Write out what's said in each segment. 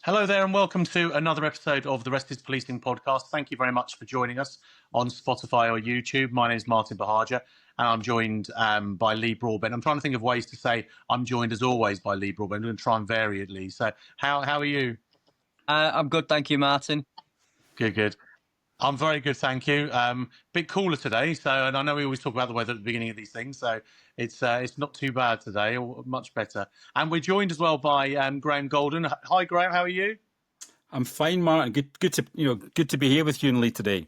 Hello there, and welcome to another episode of the Rest is Policing podcast. Thank you very much for joining us on Spotify or YouTube. My name is Martin Buhagiar, and I'm joined by Lee Broadbent. I'm trying to think of ways to say I'm joined as always by Lee Broadbent. I'm going to try and vary it, Lee. So how are you? I'm good, thank you, Martin. Good. I'm very good, thank you. Bit cooler today, and I know we always talk about the weather at the beginning of these things, so it's not too bad today, or much better. And we're joined as well by Graham Goulden. Hi, Graham. How are you? I'm fine, Martin. Good to be here with you and Lee today.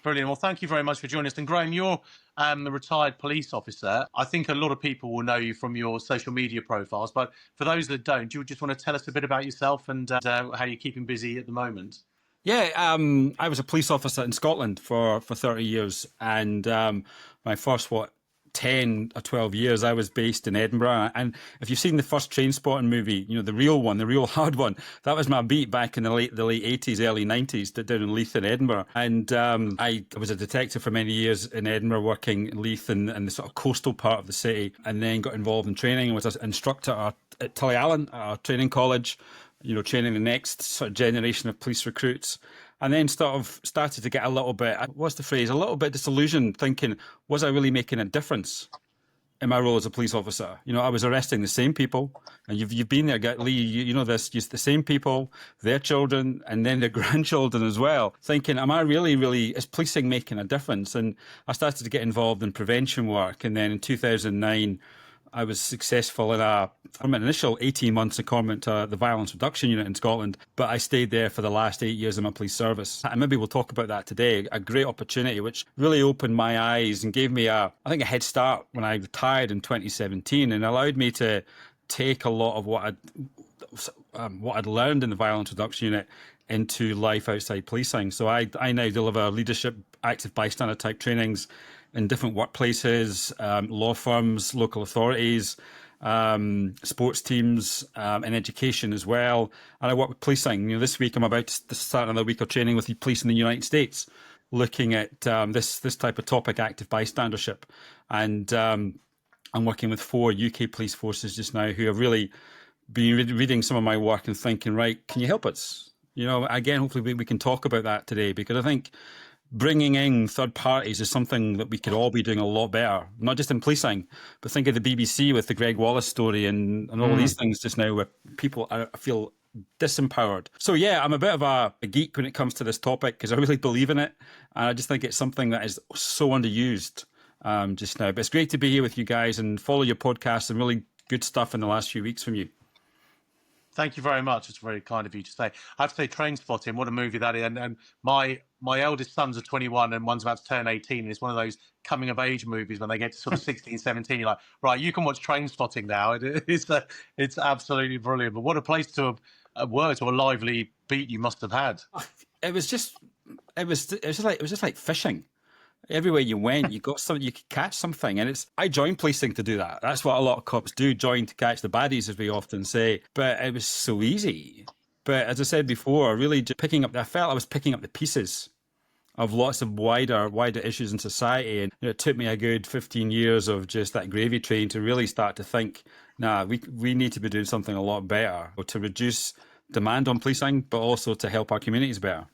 Brilliant. Well, thank you very much for joining us. And Graham, you're a retired police officer. I think a lot of people will know you from your social media profiles, but for those that don't, do you just want to tell us a bit about yourself and how you're keeping busy at the moment? Yeah, I was a police officer in Scotland for 30 years, and my first 10 or 12 years I was based in Edinburgh. And if you've seen the first Trainspotting movie, the real one, the real hard one, that was my beat back in the late 80s, early 90s, down in Leith in Edinburgh. And I was a detective for many years in Edinburgh, working in Leith and the sort of coastal part of the city, and then got involved in training and was an instructor at Tullyallen, our training college, training the next sort of generation of police recruits. And then started to get a little bit, what's the phrase, a little bit disillusioned, thinking, was I really making a difference in my role as a police officer? I was arresting the same people, and you've been there, Lee, you know this, just the same people, their children, and then their grandchildren as well, thinking, am I really, is policing making a difference? And I started to get involved in prevention work, and then in 2009, I was successful in an initial 18 months secondment to the Violence Reduction Unit in Scotland, but I stayed there for the last 8 years of my police service. And maybe we'll talk about that today. A great opportunity, which really opened my eyes and gave me a head start when I retired in 2017, and allowed me to take a lot of what I'd learned in the Violence Reduction Unit into life outside policing. So I now deliver leadership, active bystander type trainings in different workplaces, law firms, local authorities, sports teams, and education as well. And I work with policing. This week I'm about to start another week of training with the police in the United States, looking at this type of topic, active bystandership. And I'm working with 4 UK police forces just now who have really been reading some of my work and thinking, right, can you help us? Again, hopefully we can talk about that today, because I think bringing in third parties is something that we could all be doing a lot better, not just in policing, but think of the BBC with the Greg Wallace story and all these things just now where people feel disempowered. So yeah, I'm a bit of a geek when it comes to this topic because I really believe in it. And I just think it's something that is so underused just now. But it's great to be here with you guys and follow your podcast and really good stuff in the last few weeks from you. Thank you very much. It's very kind of you to say. I have to say, Trainspotting, what a movie that is. And my eldest sons are 21 and one's about to turn 18. And it's one of those coming of age movies when they get to sort of 16, 17. You're like, right, you can watch Trainspotting now. It's absolutely brilliant. But what a place to work, to a lively beat you must have had. It was just like fishing. Everywhere you went, you got something, you could catch something. And I joined policing to do that. That's what a lot of cops do, join to catch the baddies, as we often say. But it was so easy. But as I said before, really just I felt I was picking up the pieces of lots of wider issues in society. And it took me a good 15 years of just that gravy train to really start to think, we need to be doing something a lot better to reduce demand on policing, but also to help our communities better.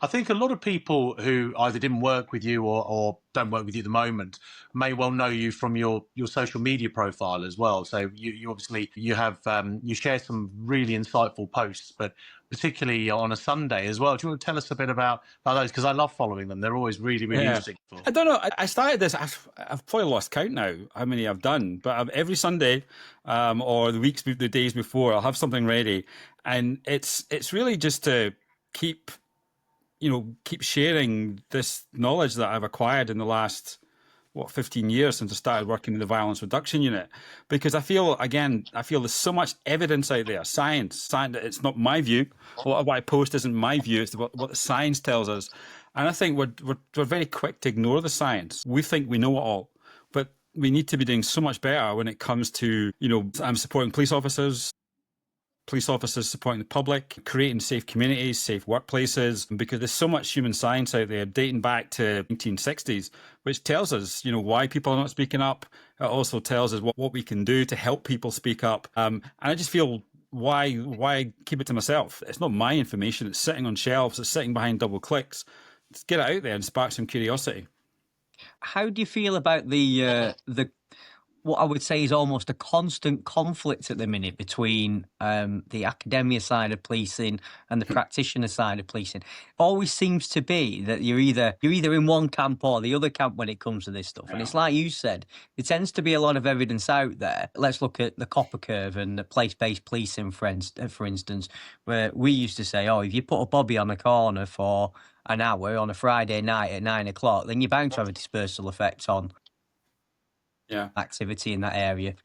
I think a lot of people who either didn't work with you or don't work with you at the moment may well know you from your social media profile as well. So you obviously you share some really insightful posts, but particularly on a Sunday as well. Do you want to tell us a bit about those? Because I love following them. They're always really interesting. I don't know. I started this. I've probably lost count now how many I've done, but every Sunday or the days before, I'll have something ready, and it's really just to keep sharing this knowledge that I've acquired in the last, 15 years since I started working in the Violence Reduction Unit. Because I feel there's so much evidence out there, science. It's not my view. A lot of what I post isn't my view. It's what the science tells us. And I think we're very quick to ignore the science. We think we know it all. But we need to be doing so much better when it comes to, I'm supporting police officers supporting the public, creating safe communities, safe workplaces, because there's so much human science out there dating back to 1960s, which tells us, why people are not speaking up. It also tells us what we can do to help people speak up. And I just feel why keep it to myself? It's not my information. It's sitting on shelves. It's sitting behind double clicks. Let's get it out there and spark some curiosity. How do you feel about the what I would say is almost a constant conflict at the minute between the academia side of policing and the practitioner side of policing? Always seems to be that you're either in one camp or the other camp when it comes to this stuff. And it's like you said, there tends to be a lot of evidence out there. Let's look at the copper curve and the place-based policing, for instance, where we used to say, oh, if you put a bobby on a corner for an hour on a Friday night at 9 o'clock, then you're bound to have a dispersal effect on activity in that area.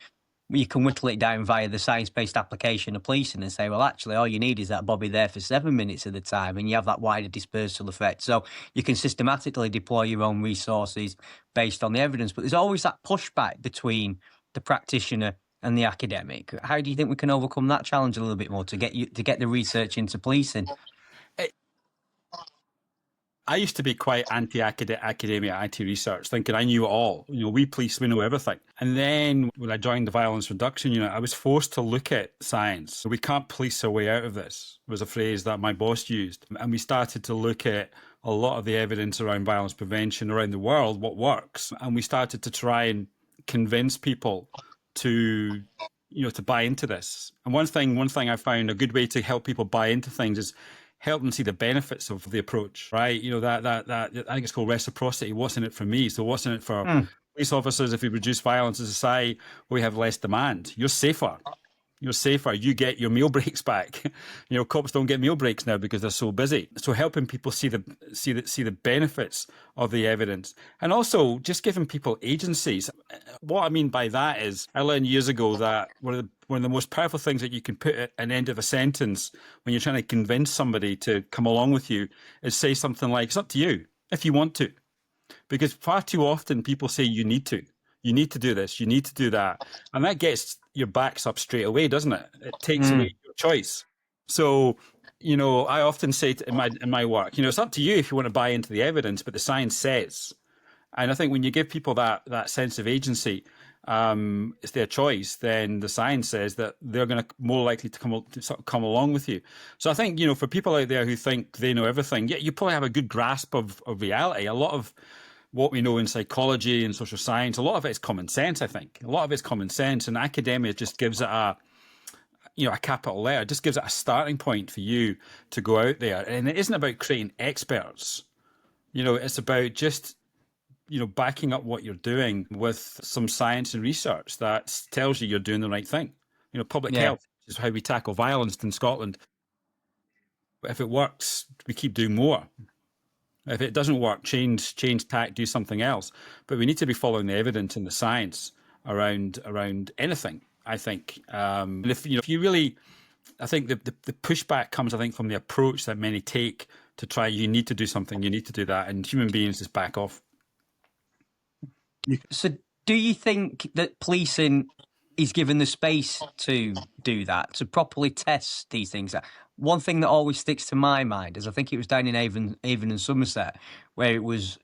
You can whittle it down via the science-based application of policing and say, well, actually, all you need is that bobby there for 7 minutes at a time, and you have that wider dispersal effect. So you can systematically deploy your own resources based on the evidence. But there's always that pushback between the practitioner and the academic. How do you think we can overcome that challenge a little bit more to get the research into policing? I used to be quite anti-academia, anti-research, thinking I knew it all. We police, we know everything. And then when I joined the Violence Reduction Unit, I was forced to look at science. We can't police our way out of this, was a phrase that my boss used. And we started to look at a lot of the evidence around violence prevention around the world, what works. And we started to try and convince people to buy into this. And one thing I found a good way to help people buy into things is help them see the benefits of the approach, right? That I think it's called reciprocity. What's in it for me? So what's in it for police officers? If we reduce violence in society, we have less demand. You're safer. You get your meal breaks back. Cops don't get meal breaks now because they're so busy. So helping people see the benefits of the evidence, and also just giving people agencies. What I mean by that is, I learned years ago that one of the most powerful things that you can put at an end of a sentence when you're trying to convince somebody to come along with you is say something like, "It's up to you if you want to," because far too often people say you need to. You need to do this. You need to do that, and that gets your backs up straight away, doesn't it? It takes away your choice. So, I often say in my work, it's up to you if you want to buy into the evidence, but the science says. And I think when you give people that sense of agency, it's their choice, then the science says that they're going to more likely to come along with you. So I think, for people out there who think they know everything, you probably have a good grasp of reality. A lot of what we know in psychology and social science, a lot of it is common sense, I think. A lot of it's common sense, and academia just gives it a capital letter, just gives it a starting point for you to go out there. And it isn't about creating experts. It's about just, backing up what you're doing with some science and research that tells you you're doing the right thing. Public health is how we tackle violence in Scotland. But if it works, we keep doing more. If it doesn't work, change tack, do something else. But we need to be following the evidence and the science around anything, I think. And if you really, I think the pushback comes, I think, from the approach that many take to try, you need to do something, you need to do that, and human beings just back off. So do you think that policing is given the space to do that, to properly test these things? One thing that always sticks to my mind is, I think it was down in Avon and Somerset, where it was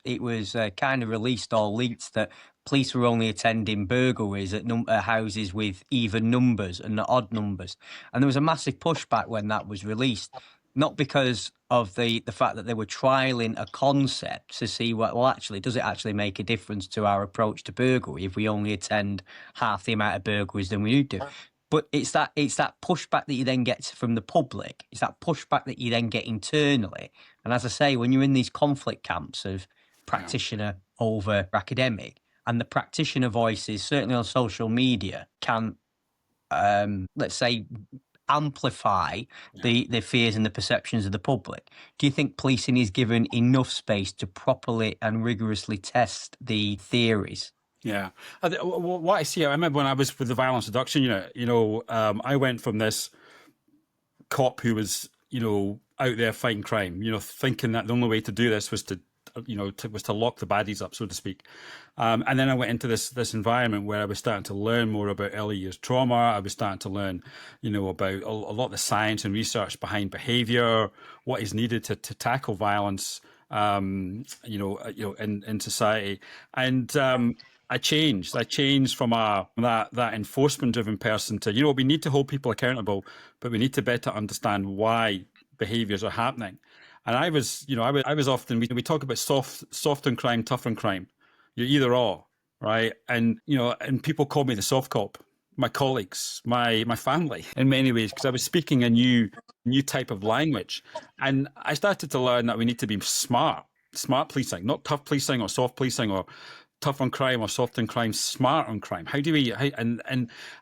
kind of released or leaked that police were only attending burglaries at houses with even numbers and not odd numbers. And there was a massive pushback when that was released, not because of the fact that they were trialing a concept to see does it actually make a difference to our approach to burglary if we only attend half the amount of burglaries than we do? But it's that pushback that you then get from the public. It's that pushback that you then get internally. And as I say, when you're in these conflict camps of practitioner over academic, and the practitioner voices, certainly on social media, can, let's say, amplify the fears and the perceptions of the public. Do you think policing is given enough space to properly and rigorously test the theories? Yeah. What I see, I remember when I was with the Violence Reduction Unit, I went from this cop who was, out there fighting crime, thinking that the only way to do this was to lock the baddies up, so to speak. And then I went into this environment where I was starting to learn more about early years trauma. I was starting to learn, about a lot of the science and research behind behavior, what is needed to tackle violence, in society. And I changed. I changed from that enforcement-driven person to, we need to hold people accountable, but we need to better understand why behaviours are happening. And I was often, we talk about soft on crime, tough on crime. You're either or, right? And and people call me the soft cop. My colleagues, my family, in many ways, because I was speaking a new type of language, and I started to learn that we need to be smart policing, not tough policing or soft policing or tough on crime or soft on crime, smart on crime. How do we? And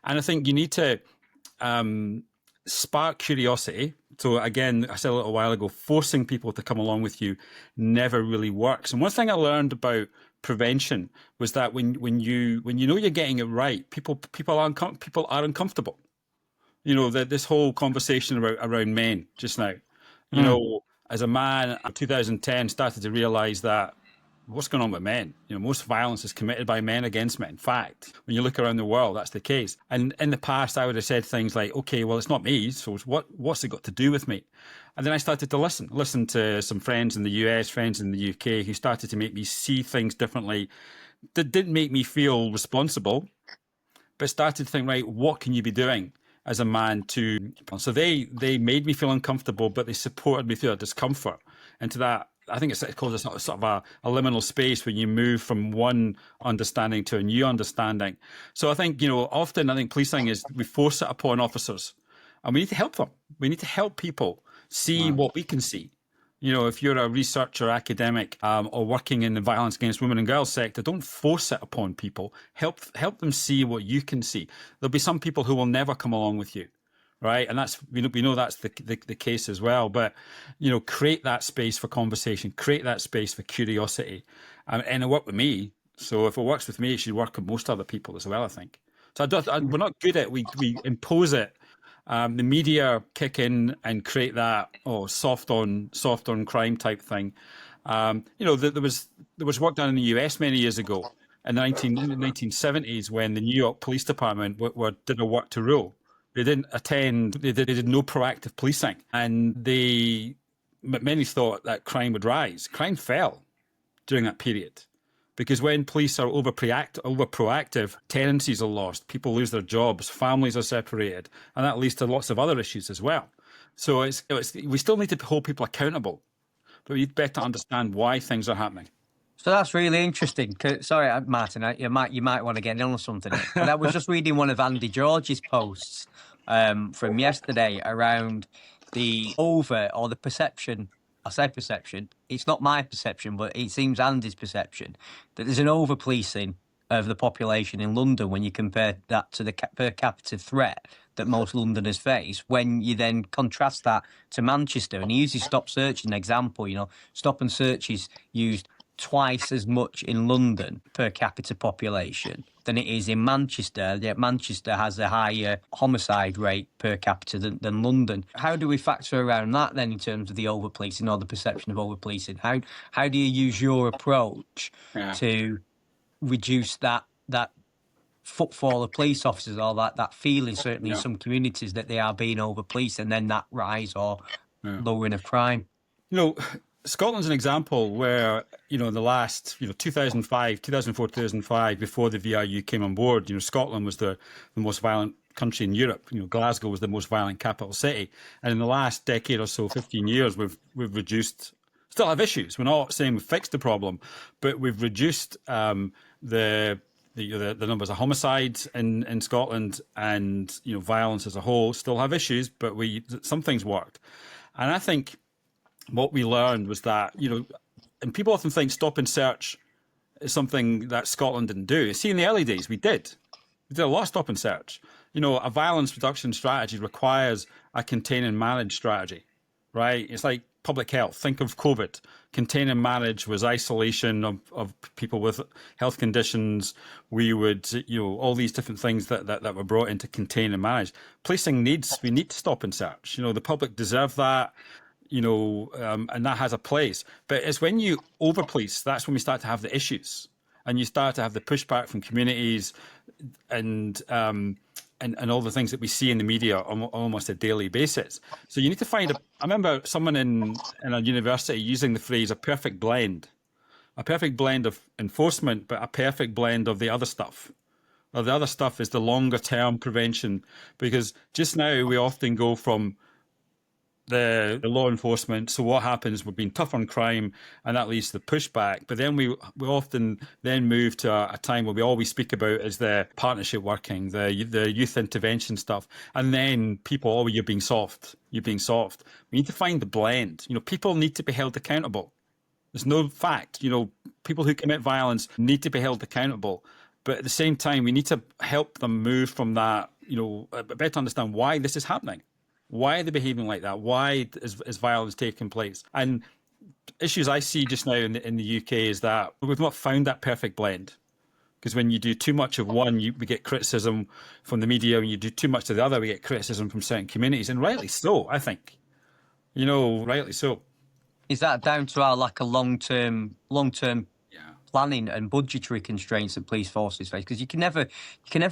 I think you need to spark curiosity. So again, I said a little while ago, forcing people to come along with you never really works. And one thing I learned about prevention was that when you know you're getting it right, people are uncomfortable. This whole conversation around men just now. As a man, in 2010, started to realise that what's going on with men? Most violence is committed by men against men. In fact, when you look around the world, that's the case. And in the past, I would have said things like, okay, well, it's not me, so what's it got to do with me? And then I started to listen to some friends in the US, friends in the UK, who started to make me see things differently. That didn't make me feel responsible, but started to think, right, what can you be doing as a man to... So they made me feel uncomfortable, but they supported me through that discomfort into that. I think it's called a sort of a liminal space when you move from one understanding to a new understanding. So I think, often I think policing is we force it upon officers, and we need to help them. We need to help people see what we can see. If you're a researcher, academic, or working in the violence against women and girls sector, don't force it upon people. Help them see what you can see. There'll be some people who will never come along with you. Right, and that's we know that's the case as well. But create that space for conversation, create that space for curiosity, and it worked with me. So if it works with me, it should work with most other people as well, I think. So we're not good at we impose it. The media kick in and create that soft on crime type thing. There was work done in the US many years ago in the 1970s when the New York Police Department did a work to rule. They didn't attend, they did no proactive policing. And many thought that crime would rise. Crime fell during that period. Because when police are over proactive, tenancies are lost, people lose their jobs, families are separated, and that leads to lots of other issues as well. So we still need to hold people accountable, but we need better understand why things are happening. So that's really interesting. Sorry, Martin, you might want to get in on something. But I was just reading one of Andy George's posts from yesterday around the the perception. I say perception. It's not my perception, but it seems Andy's perception that there's an over-policing of the population in London when you compare that to the per capita threat that most Londoners face. When you then contrast that to Manchester, and he uses stop search as an example. Stop and search is used twice as much in London per capita population than it is in Manchester. Yet Manchester has a higher homicide rate per capita than London. How do we factor around that then in terms of the over-policing or the perception of over-policing? How do you use your approach to reduce that footfall of police officers or that feeling, certainly in some communities, that they are being over-policed, and then that rise or lowering of crime? Scotland's an example where, in the last, 2004, 2005, before the VRU came on board, Scotland was the most violent country in Europe. Glasgow was the most violent capital city. And in the last decade or so, 15 years, we've reduced, still have issues. We're not saying we've fixed the problem, but we've reduced the numbers of homicides in Scotland, and, violence as a whole. Still have issues, but some things worked. And I think what we learned was that, and people often think stop and search is something that Scotland didn't do. See, in the early days, we did a lot of stop and search. A violence reduction strategy requires a contain and manage strategy, right? It's like public health. Think of COVID. Contain and manage was isolation of people with health conditions. We would, all these different things that were brought in to contain and manage. Policing we need to stop and search. The public deserve that. And that has a place. But it's when you over-police, that's when we start to have the issues. And you start to have the pushback from communities and all the things that we see in the media on almost a daily basis. So you need to find I remember someone in a university using the phrase a perfect blend. a perfect blend of enforcement, but a perfect blend of the other stuff. Well, the other stuff is the longer term prevention, because just now we often go from the law enforcement. So what happens? We're being tough on crime, and that leads to the pushback. But then we often then move to a time where we always speak about is the partnership working, the youth intervention stuff, and then people, oh, you're being soft. You're being soft. We need to find the blend. People need to be held accountable. There's no fact. People who commit violence need to be held accountable. But at the same time, we need to help them move from that. Better understand why this is happening. Why are they behaving like that? Why is violence taking place? And issues I see just now in the UK is that we've not found that perfect blend. Because when you do too much of one, we get criticism from the media. When you do too much of the other, we get criticism from certain communities. And rightly so, I think. Rightly so. Is that down to our lack of long-term planning and budgetary constraints that police forces face? Because you can never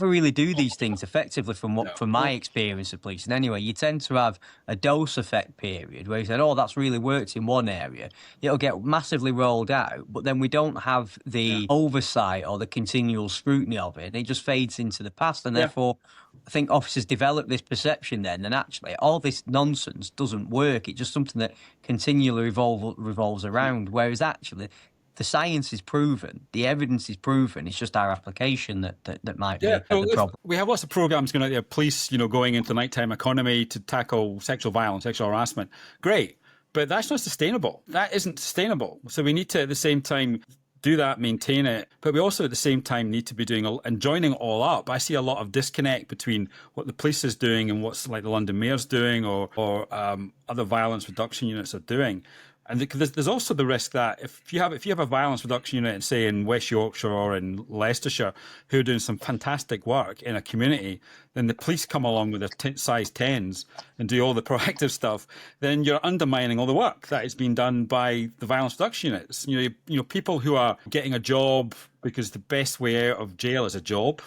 really do these things effectively from my experience of policing anyway. You tend to have a dose effect period where you said, oh, that's really worked in one area. It'll get massively rolled out, but then we don't have the oversight or the continual scrutiny of it. And it just fades into the past. And therefore, I think officers develop this perception then, and actually all this nonsense doesn't work. It's just something that continually revolves around, whereas actually the science is proven, the evidence is proven. It's just our application that might be the problem. We have lots of programs going out there, police, going into the nighttime economy to tackle sexual violence, sexual harassment. Great, but that's not sustainable. That isn't sustainable. So we need to, at the same time, do that, maintain it. But we also, at the same time, need to be doing and joining it all up. I see a lot of disconnect between what the police is doing and what's like the London Mayor's doing or other violence reduction units are doing. And there's also the risk that if you have a violence reduction unit, say in West Yorkshire or in Leicestershire, who are doing some fantastic work in a community, then the police come along with their size 10s and do all the proactive stuff, then you're undermining all the work that is being done by the violence reduction units. People who are getting a job because the best way out of jail is a job,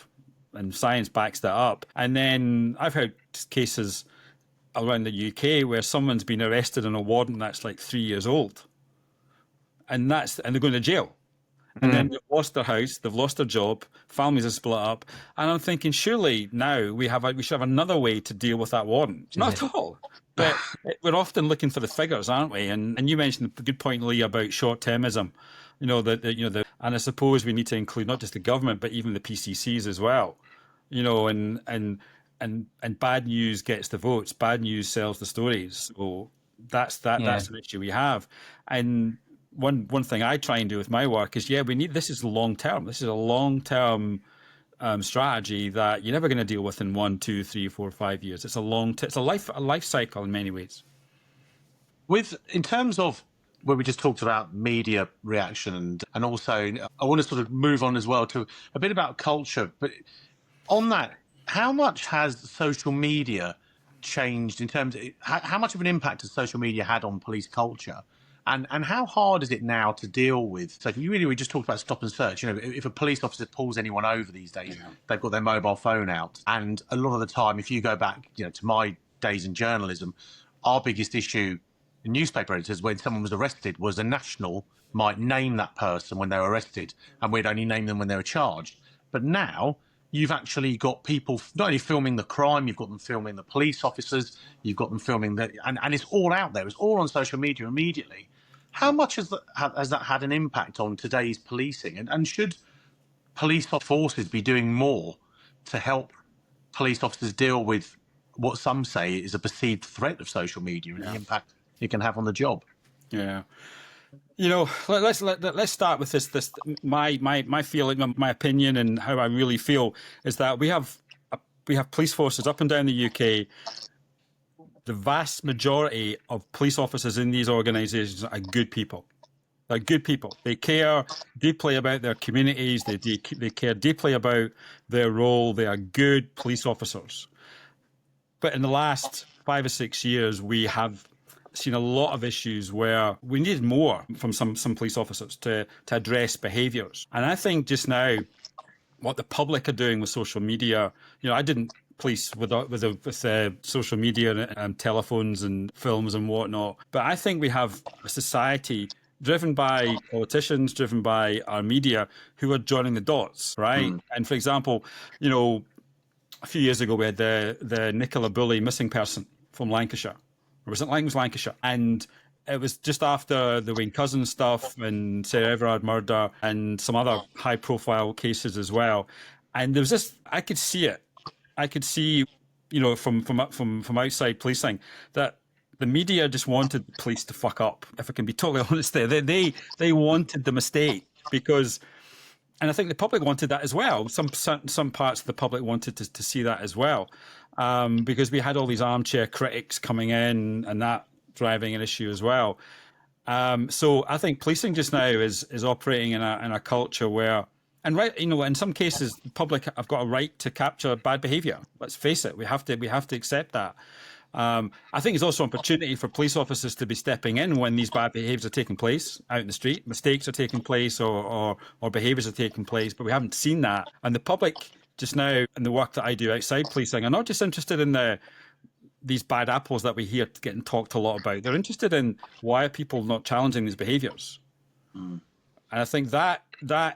and science backs that up. And then I've heard cases around the UK where someone's been arrested on a warrant that's like 3 years old, and they're going to jail, and then they've lost their house, they've lost their job, families are split up, and I'm thinking surely now we should have another way to deal with that warrant. Not at all. But we're often looking for the figures, aren't we? And you mentioned a good point, Lee, about short-termism. And I suppose we need to include not just the government but even the PCCs as well. And bad news gets the votes. Bad news sells the stories. So that's an issue we have. And one thing I try and do with my work is, this is long term. This is a long term strategy that you're never going to deal with in 1, 2, 3, 4, 5 years. It's a life cycle in many ways. In terms of where we just talked about media reaction and also I want to sort of move on as well to a bit about culture, but on that, how much has social media changed in terms of how much of an impact has social media had on police culture? And how hard is it now to deal with? So we just talked about stop and search. If a police officer pulls anyone over these days, they've got their mobile phone out. And a lot of the time, if you go back, to my days in journalism, our biggest issue in newspaper editors when someone was arrested was a national might name that person when they were arrested, and we'd only name them when they were charged. But now you've actually got people not only filming the crime, you've got them filming the police officers, you've got them filming and it's all out there. It's all on social media immediately. How much has that had an impact on today's policing? And should police forces be doing more to help police officers deal with what some say is a perceived threat of social media and the impact it can have on the job? Yeah. Let's start with this. My feeling, my opinion, and how I really feel is that we have police forces up and down the UK. The vast majority of police officers in these organisations are good people. They're good people. They care deeply about their communities. They care deeply about their role. They are good police officers. But in the last 5 or 6 years, we have seen a lot of issues where we needed more from some police officers to address behaviours. And I think just now, what the public are doing with social media, I didn't police with social media and telephones and films and whatnot, but I think we have a society driven by politicians, driven by our media, who are joining the dots, right? And for example, a few years ago we had the Nicola Bulley missing person from Lancashire. Or was it Lancashire? And it was just after the Wayne Couzens stuff and Sarah Everard murder and some other high-profile cases as well. And there was this, I could see it. I could see, from outside policing, that the media just wanted the police to fuck up. If I can be totally honest, there, they wanted the mistake because, and I think the public wanted that as well. Some parts of the public wanted to see that as well, because we had all these armchair critics coming in and that driving an issue as well. So I think policing just now is operating in a culture where, and right, in some cases, the public have got a right to capture bad behaviour. Let's face it, we have to accept that. I think it's also an opportunity for police officers to be stepping in when these bad behaviours are taking place out in the street, mistakes are taking place, or behaviours are taking place, but we haven't seen that. And the public just now, in the work that I do outside policing, are not just interested in these bad apples that we hear getting talked a lot about. They're interested in why are people not challenging these behaviours. And I think that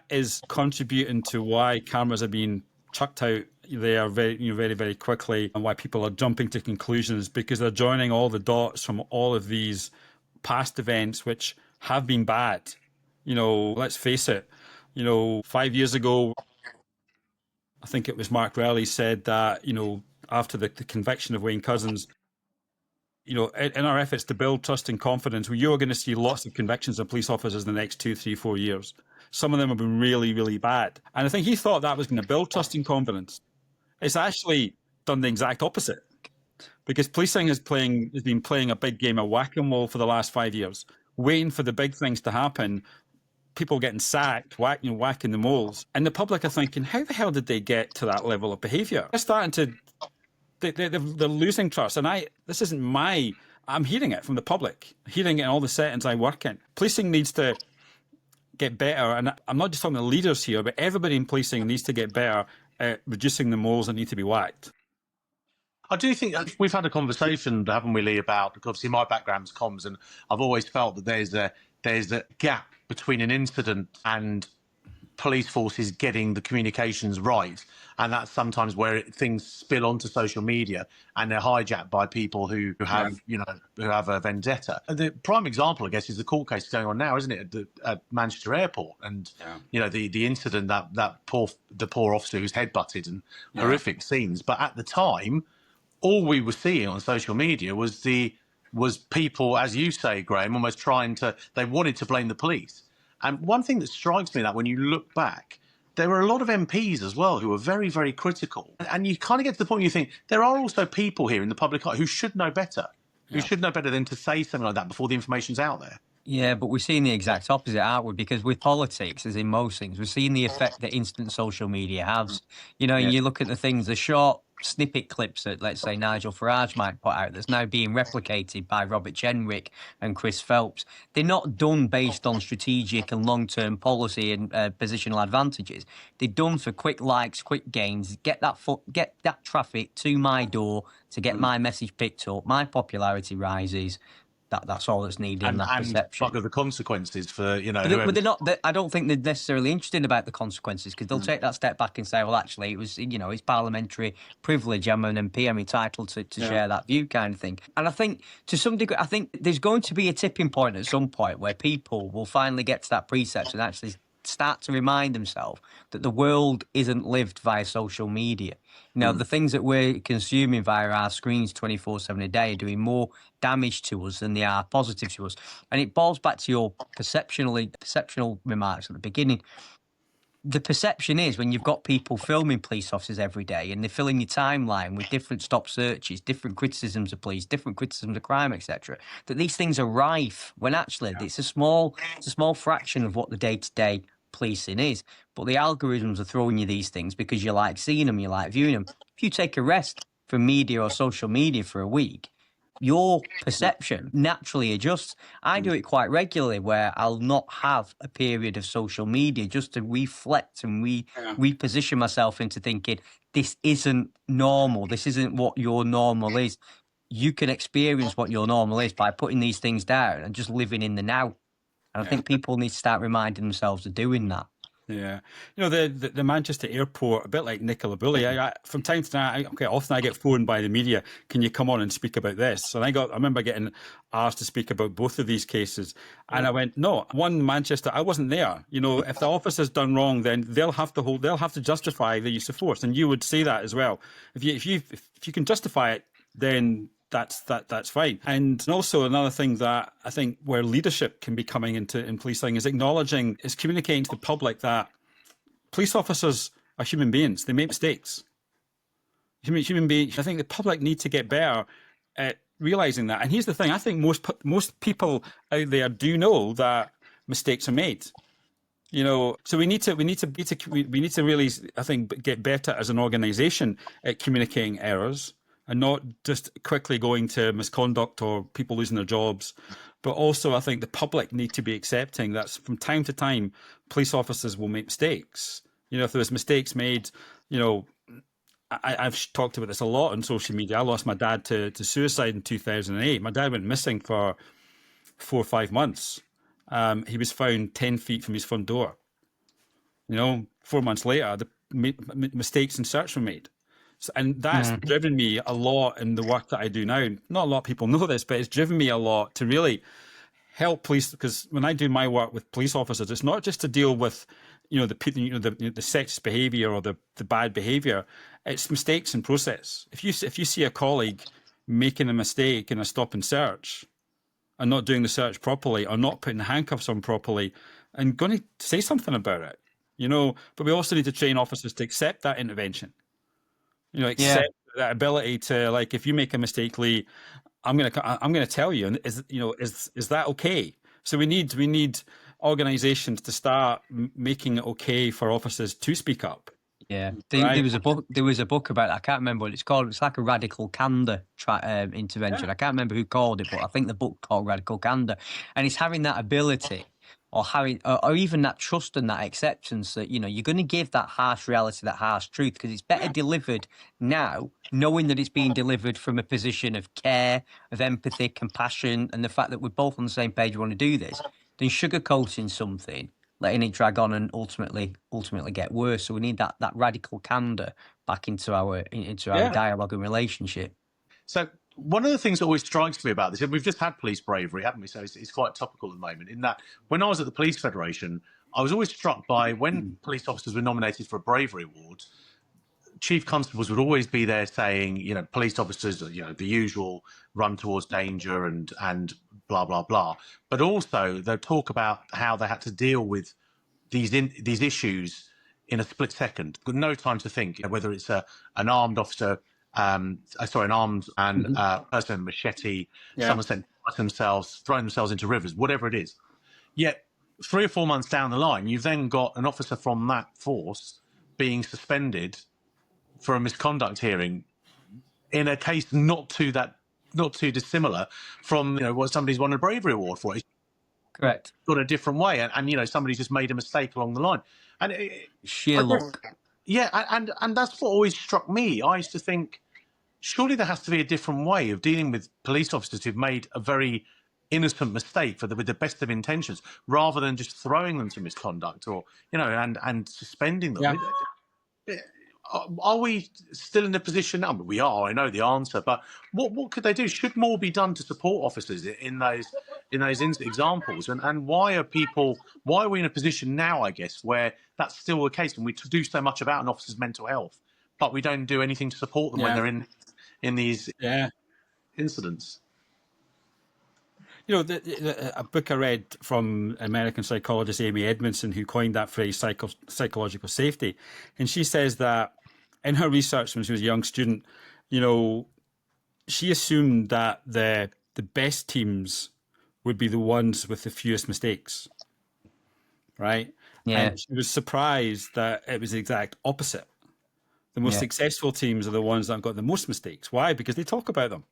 is contributing to why cameras are being chucked out there very, very, very quickly, and why people are jumping to conclusions, because they're joining all the dots from all of these past events which have been bad. Let's face it, 5 years ago, I think it was Mark Rowley said that, after the conviction of Wayne Couzens, in our efforts to build trust and confidence, you're going to see lots of convictions of police officers in the next 2, 3, 4 years. Some of them have been really, really bad. And I think he thought that was going to build trust and confidence. It's actually done the exact opposite, because policing has been playing a big game of whack-a-mole for the last 5 years, waiting for the big things to happen, people getting sacked, whacking the moles. And the public are thinking, how the hell did they get to that level of behaviour? They're starting to... They're losing trust. And this isn't I'm hearing it from the public, hearing it in all the settings I work in. Policing needs to get better. And I'm not just talking about leaders here, but everybody in policing needs to get better at reducing the moles that need to be whacked. I do think we've had a conversation, haven't we, Lee, about, obviously my background's comms, and I've always felt that there's a gap between an incident and police forces getting the communications right, and that's sometimes where things spill onto social media and they're hijacked by people who have who have a vendetta. And the prime example, I guess, is the court case going on now, isn't it, at Manchester Airport, and the incident that the poor officer who's headbutted, and horrific scenes. But at the time, all we were seeing on social media was people, as you say, Graham, almost they wanted to blame the police. And one thing that strikes me that when you look back, there were a lot of MPs as well who were very, very critical. And you kind of get to the point where you think there are also people here in the public eye who should know better, who should know better than to say something like that before the information's out there. Yeah, but we're seeing the exact opposite, aren't we? Because with politics, as in most things, we're seeing the effect that instant social media has. You look at the short snippet clips that, let's say, Nigel Farage might put out that's now being replicated by Robert Jenrick and Chris Phelps. They're not done based on strategic and long-term policy and positional advantages. They're done for quick likes, quick gains, get that traffic to my door to get my message picked up, my popularity rises. That's all that's needed in that perception. And the consequences for, But they're not. I don't think they're necessarily interested about the consequences, because they'll take that step back and say, well, actually, it was, it's parliamentary privilege. I'm an MP. I'm entitled to share that view, kind of thing. And I think, to some degree, there's going to be a tipping point at some point where people will finally get to that precept and actually start to remind themselves that the world isn't lived via social media. The things that we're consuming via our screens 24/7 a day are doing more damage to us than they are positive to us. And it boils back to your perceptional remarks at the beginning. The perception is, when you've got people filming police officers every day and they're filling your timeline with different stop searches, different criticisms of police, different criticisms of crime, etc., that these things are rife, when actually it's a small fraction of what the day-to-day policing is. But the algorithms are throwing you these things because you like seeing them, you like viewing them. If you take a rest from media or social media for a week, your perception naturally adjusts. I do it quite regularly, where I'll not have a period of social media just to reflect and reposition myself into thinking, this isn't normal. This isn't what your normal is. You can experience what your normal is by putting these things down and just living in the now. And I think people need to start reminding themselves of doing that. Yeah, the Manchester airport, a bit like Nicola Bulley. From time to time, often I get phoned by the media. Can you come on and speak about this? And I remember getting asked to speak about both of these cases, and I went, no. One, Manchester, I wasn't there. If the officer's done wrong, then they'll have to justify the use of force, and you would say that as well. If you can justify it, then that's fine. And also another thing that I think where leadership can be coming in policing is communicating to the public that police officers are human beings. They make mistakes. Human beings. I think the public need to get better at realizing that. And here's the thing: I think most people out there do know that mistakes are made. So we need to really, I think, get better as an organisation at communicating errors, and not just quickly going to misconduct or people losing their jobs. But also, I think the public need to be accepting that from time to time, police officers will make mistakes. If there was mistakes made, I've talked about this a lot on social media. I lost my dad to suicide in 2008. My dad went missing for 4 or 5 months. He was found 10 feet from his front door. 4 months later, the mistakes in search were made. And that's driven me a lot in the work that I do now. Not a lot of people know this, but it's driven me a lot to really help police, because when I do my work with police officers, it's not just to deal with, the sexist behaviour or the bad behaviour. It's mistakes in process. If you see a colleague making a mistake in a stop and search and not doing the search properly or not putting handcuffs on properly, and going to say something about it, But we also need to train officers to accept that intervention. Accept that ability to, like, if you make a mistake, Lee, I'm gonna tell you, and is that okay? So we need organisations to start making it okay for officers to speak up. Yeah, there was a book about it. I can't remember what it's called. It's like a radical candor intervention. Yeah. I can't remember who called it, but I think the book called Radical Candor, and it's having that ability, or even that trust and that acceptance that you're going to give that harsh reality, that harsh truth, because it's better delivered now, knowing that it's being delivered from a position of care, of empathy, compassion, and the fact that we're both on the same page. We want to do this, than sugarcoating something, letting it drag on and ultimately get worse. So we need that radical candor back into our dialogue and relationship. So one of the things that always strikes me about this, and we've just had police bravery, haven't we? So it's quite topical at the moment, in that when I was at the Police Federation, I was always struck by when police officers were nominated for a bravery award, chief constables would always be there saying, police officers, the usual run towards danger and blah, blah, blah. But also they'll talk about how they had to deal with these issues in a split second. Got no time to think, whether it's an armed officer, an armed and person with a machete, someone sent themselves, throwing themselves into rivers, whatever it is. Yet 3 or 4 months down the line, you've then got an officer from that force being suspended for a misconduct hearing in a case not too dissimilar from what somebody's won a bravery award for. It's correct. Got a different way, and somebody's just made a mistake along the line, and sheer luck. Yeah, and that's what always struck me. I used to think, surely there has to be a different way of dealing with police officers who've made a very innocent mistake with the best of intentions, rather than just throwing them to misconduct or and suspending them. Yeah. Are we still in a position? I mean, we are. I know the answer, but what could they do? Should more be done to support officers in those examples? And why are we in a position now, I guess, where that's still the case, and we do so much about an officer's mental health, but we don't do anything to support them when they're in these incidents? A book I read from American psychologist Amy Edmondson, who coined that phrase, psychological safety. And she says that in her research when she was a young student, she assumed that the best teams would be the ones with the fewest mistakes, right? Yeah. And she was surprised that it was the exact opposite. The most successful teams are the ones that have got the most mistakes. Why? Because they talk about them.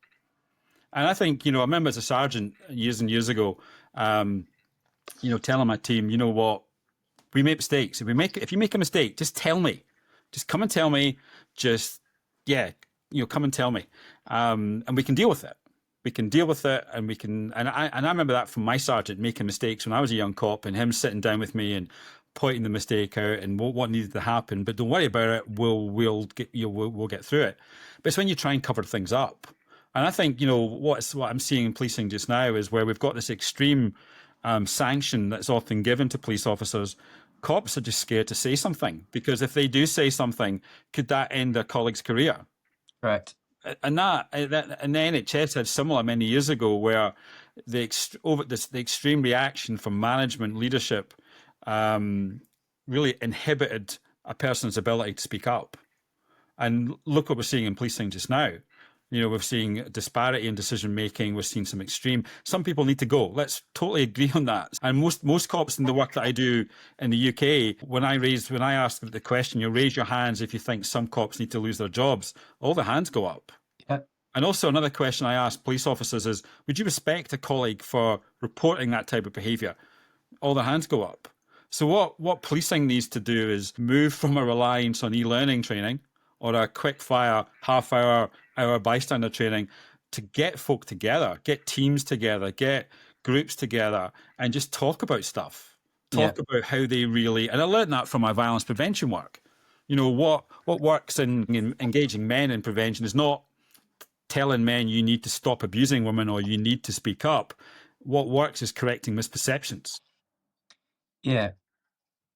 And I think, I remember as a sergeant years and years ago, telling my team, you know what, we make mistakes. If you make a mistake, just tell me. Just come and tell me. Come and tell me. And we can deal with it. we can deal with it, and we can. And I remember that from my sergeant making mistakes when I was a young cop, and him sitting down with me and pointing the mistake out and what needed to happen. But don't worry about it. We'll get through it. But it's when you try and cover things up. And I think, what I'm seeing in policing just now is where we've got this extreme sanction that's often given to police officers. Cops are just scared to say something, because if they do say something, could that end their colleague's career? Correct. And the NHS had similar many years ago, where the extreme reaction from management leadership really inhibited a person's ability to speak up. And look what we're seeing in policing just now. We're seeing disparity in decision making. We're seeing some extreme. Some people need to go. Let's totally agree on that. And most cops in the work that I do in the UK, when I ask the question, you raise your hands if you think some cops need to lose their jobs, all the hands go up. Yeah. And also another question I ask police officers is, would you respect a colleague for reporting that type of behaviour? All the hands go up. So what policing needs to do is move from a reliance on e-learning training or a quick fire half-hour bystander training to get folk together, get teams together, get groups together, and just talk about stuff. Talk about how they really, and I learned that from my violence prevention work. What works in engaging men in prevention is not telling men you need to stop abusing women or you need to speak up. What works is correcting misperceptions. Yeah.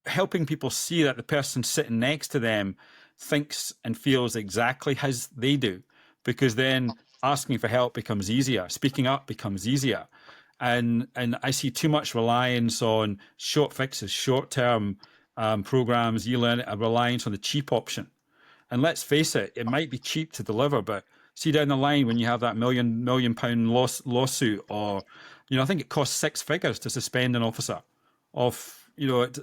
Helping people see that the person sitting next to them thinks and feels exactly as they do, because then asking for help becomes easier, speaking up becomes easier. And I see too much reliance on short fixes, short-term programs, e-learning, a reliance on the cheap option. And let's face it, it might be cheap to deliver, but see down the line when you have that million pound lawsuit, or I think it costs 6 figures to suspend an officer of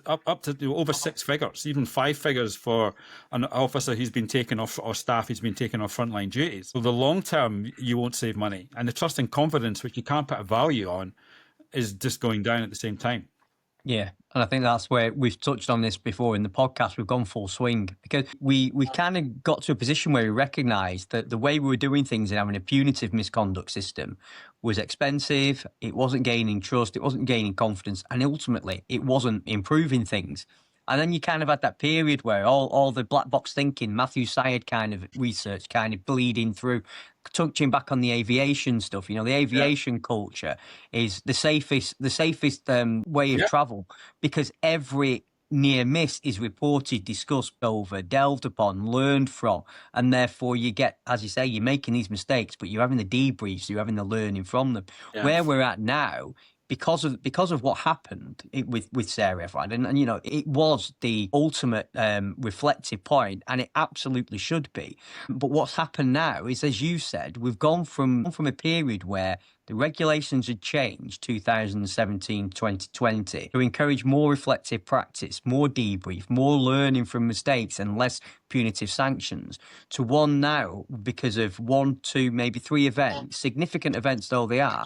up to over 6 figures, even 5 figures for an officer who's been taken off, or staff who's been taken off frontline duties. So the long term, you won't save money, and the trust and confidence, which you can't put a value on, is just going down at the same time. Yeah, and I think that's where we've touched on this before in the podcast. We've gone full swing because we kind of got to a position where we recognised that the way we were doing things and having a punitive misconduct system was expensive. It wasn't gaining trust. It wasn't gaining confidence, and ultimately, it wasn't improving things. And then you kind of had that period where all the black box thinking, Matthew Syed kind of research kind of bleeding through, touching back on the aviation stuff. The aviation culture is the safest way of travel, because every near miss is reported, discussed over, delved upon, learned from, and therefore you get, as you say, you're making these mistakes, but you're having the debriefs, you're having the learning from them. Yeah. Where we're at now, because of what happened with Sarah Everard, and it was the ultimate reflective point, and it absolutely should be. But what's happened now is, as you said, we've gone from a period where the regulations had changed, 2017, 2020, to encourage more reflective practice, more debrief, more learning from mistakes, and less punitive sanctions, to one now, because of 1, 2, maybe 3 events, significant events though they are,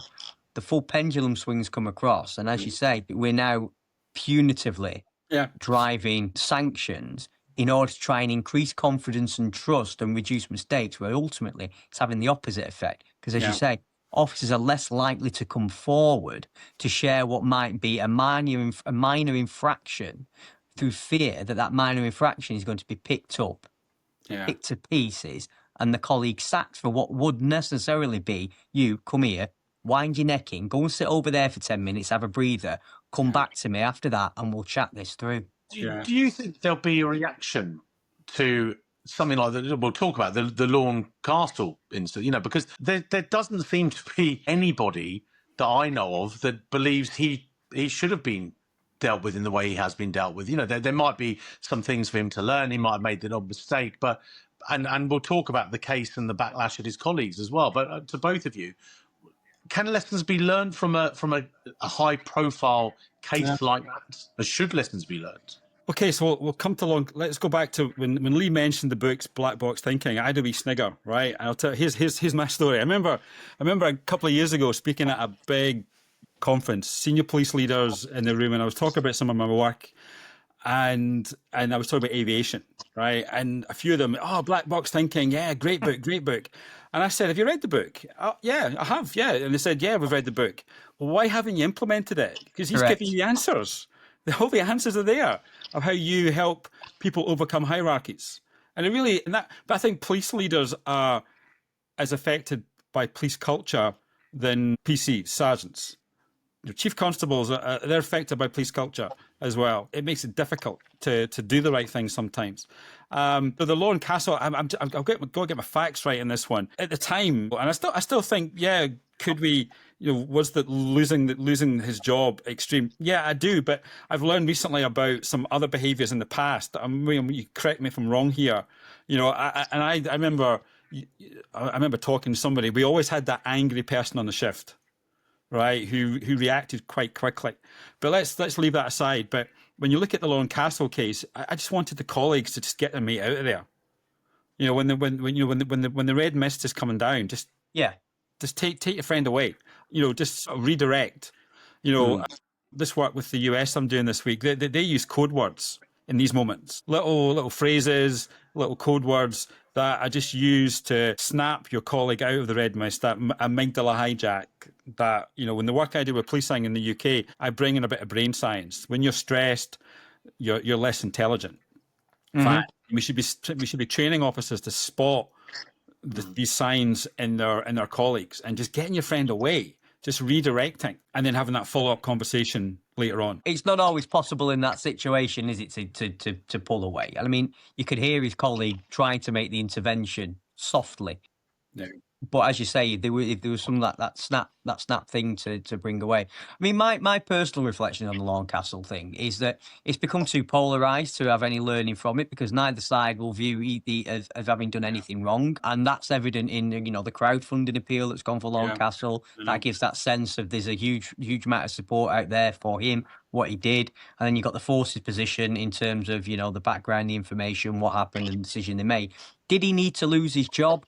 the full pendulum swings come across. And as you say, we're now punitively driving sanctions in order to try and increase confidence and trust and reduce mistakes, where ultimately it's having the opposite effect. Because as you say, officers are less likely to come forward to share what might be a minor infraction, through fear that minor infraction is going to be picked up, picked to pieces, and the colleague sacked for what would necessarily be, you come here, wind your neck in, go and sit over there for 10 minutes, have a breather, come back to me after that, and we'll chat this through. Do you think there'll be a reaction to something like that? We'll talk about the Lawn Castle incident, because there doesn't seem to be anybody that I know of that believes he should have been dealt with in the way he has been dealt with. There might be some things for him to learn. He might have made the odd mistake, but and we'll talk about the case and the backlash at his colleagues as well. But to both of you, can lessons be learned from a high-profile case like that? Or should lessons be learned? Okay, so we'll come to let's go back to when Lee mentioned the books Black Box Thinking. I had a wee snigger, right? And I'll tell you, here's my story. I remember a couple of years ago speaking at a big conference, senior police leaders in the room, and I was talking about some of my work. and I was talking about aviation, right? And a few of them, oh, Black Box Thinking, yeah, great book, great book. And I said, have you read the book? Oh, yeah, I have, yeah. And they said, yeah, we've read the book. Well, why haven't you implemented it? Because he's Correct. giving you the answers. All the answers are there of how you help people overcome hierarchies. And it really, but I think police leaders are as affected by police culture than PCs, sergeants. Chief constables, they're affected by police culture as well. It makes it difficult to do the right thing sometimes. But the Law and Castle, I'll get my facts right in this one. At the time, and I still think, yeah, could we, was that losing his job extreme? Yeah, I do. But I've learned recently about some other behaviours in the past. You correct me if I'm wrong here. I remember talking to somebody. We always had that angry person on the shift, right, who reacted quite quickly. But let's leave that aside. But when you look at the Law and Castle case, I just wanted the colleagues to just get their mate out of there. When the red mist is coming down, just take your friend away. Just sort of redirect. This work with the US I'm doing this week, they use code words in these moments, little phrases, little code words that are just used to snap your colleague out of the red mist, that amygdala hijack. That, when the work I do with policing in the UK, I bring in a bit of brain science. When you're stressed, you're less intelligent. In fact, we should be training officers to spot these signs in their colleagues and just getting your friend away, just redirecting, and then having that follow-up conversation later on. It's not always possible in that situation, is it, to pull away? I mean, you could hear his colleague trying to make the intervention softly. No. But as you say, there was some that snap thing to bring away. I mean, my personal reflection on the Law and Castle thing is that it's become too polarised to have any learning from it, because neither side will view it as having done anything wrong, and that's evident in the crowdfunding appeal that's gone for Law and Castle. That gives that sense of there's a huge amount of support out there for him, what he did, and then you've got the forces position in terms of the background, the information, what happened, and the decision they made. Did he need to lose his job?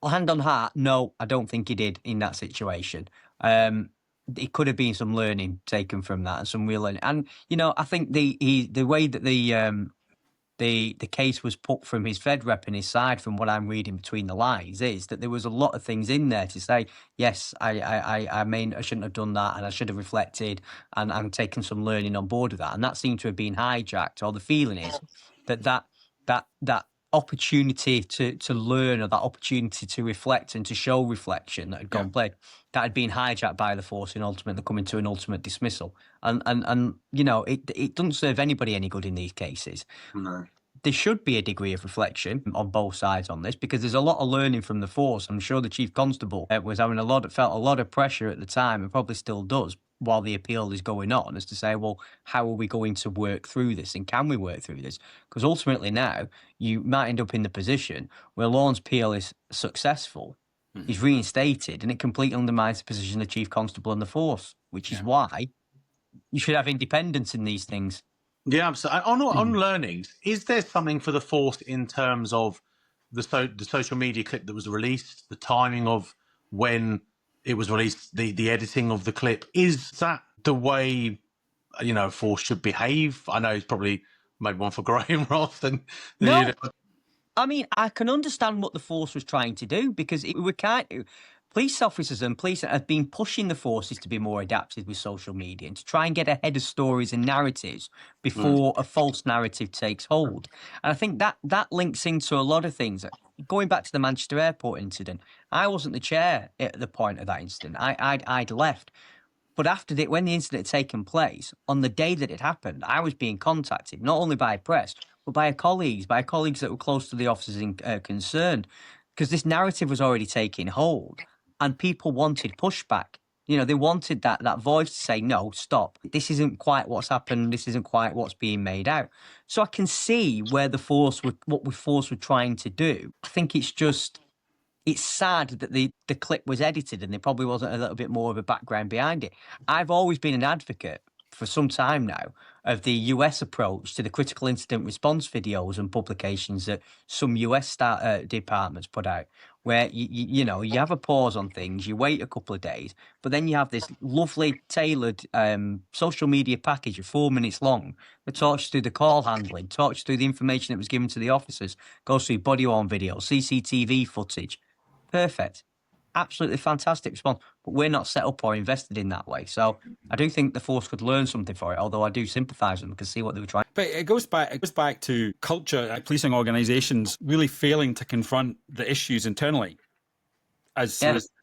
Hand on heart, no, I don't think he did in that situation. It could have been some learning taken from that and some real learning. And I think the way that the case was put from his Fed rep and his side, from what I'm reading between the lines, is that there was a lot of things in there to say, yes, I shouldn't have done that, and I should have reflected and taken some learning on board of that. And that seemed to have been hijacked, or the feeling is that opportunity to learn, or that opportunity to reflect and to show reflection that had gone played, that had been hijacked by the force and ultimately coming to an ultimate dismissal. And it doesn't serve anybody any good in these cases. No. There should be a degree of reflection on both sides on this, because there's a lot of learning from the force. I'm sure the chief constable was having felt a lot of pressure at the time, and probably still does, while the appeal is going on, as to say, well, how are we going to work through this, and can we work through this? Because ultimately now you might end up in the position where Lawrence appeal is successful, he's reinstated, and it completely undermines the position of the chief constable and the force, which is why you should have independence in these things. Yeah, absolutely. On learnings, is there something for the force in terms of the social media clip that was released, the timing of when it was released, the editing of the clip? Is that the way force should behave? I know it's probably maybe one for Graham rather than no. I mean, I can understand what the force was trying to do, because police officers and police have been pushing the forces to be more adapted with social media and to try and get ahead of stories and narratives before a false narrative takes hold. And I think that links into a lot of things. Going back to the Manchester Airport incident, I wasn't the chair at the point of that incident. I'd left. But when the incident had taken place, on the day that it happened, I was being contacted, not only by press, but by colleagues that were close to the officers concerned, because this narrative was already taking hold, and people wanted pushback. They wanted that voice to say, no, stop. This isn't quite what's happened. This isn't quite what's being made out. So I can see where what the force were trying to do. I think it's sad that the clip was edited and there probably wasn't a little bit more of a background behind it. I've always been an advocate for some time now of the US approach to the critical incident response videos and publications that some US departments put out, where you have a pause on things, you wait a couple of days, but then you have this lovely tailored social media package of 4 minutes long that talks through the call handling, talks through the information that was given to the officers, goes through body-worn video, CCTV footage. Perfect. Absolutely fantastic response, but we're not set up or invested in that way. So I do think the force could learn something for it, although I do sympathise with them, can see what they were trying. But it goes back to culture at policing organisations really failing to confront the issues internally as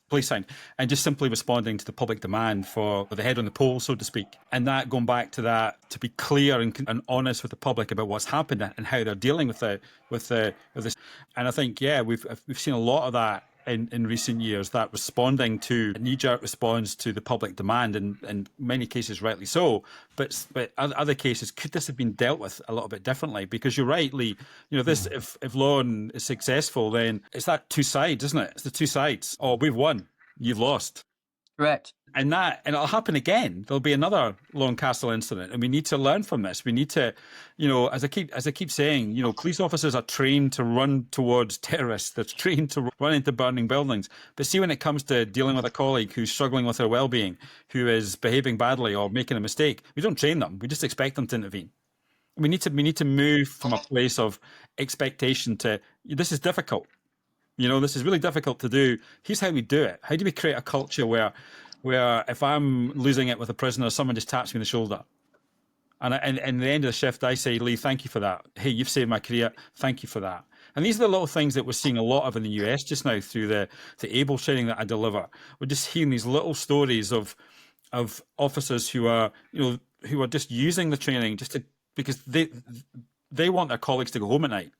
policing, and just simply responding to the public demand for the head on the pole, so to speak. And that going back to that, to be clear and honest with the public about what's happened and how they're dealing with this. And I think we've seen a lot of that in recent years, that responding to a knee-jerk response to the public demand, and in many cases rightly so, but other cases, could this have been dealt with a little bit differently? Because you're right, Lee, this, if law is successful, then it's that two sides, isn't it? It's the two sides. Oh, we've won, you've lost. Correct. And it'll happen again. There'll be another Castle incident, and we need to learn from this. We need to, as I keep saying, police officers are trained to run towards terrorists. They're trained to run into burning buildings. But see, when it comes to dealing with a colleague who's struggling with their well-being, who is behaving badly or making a mistake, we don't train them. We just expect them to intervene. We need to move from a place of expectation to, this is difficult. This is really difficult to do. Here's how we do it. How do we create a culture where if I'm losing it with a prisoner, someone just taps me on the shoulder, and at the end of the shift, I say, Lee, thank you for that. Hey, you've saved my career. Thank you for that. And these are the little things that we're seeing a lot of in the US just now through the ABLE training that I deliver. We're just hearing these little stories of officers who are just using the training because they want their colleagues to go home at night.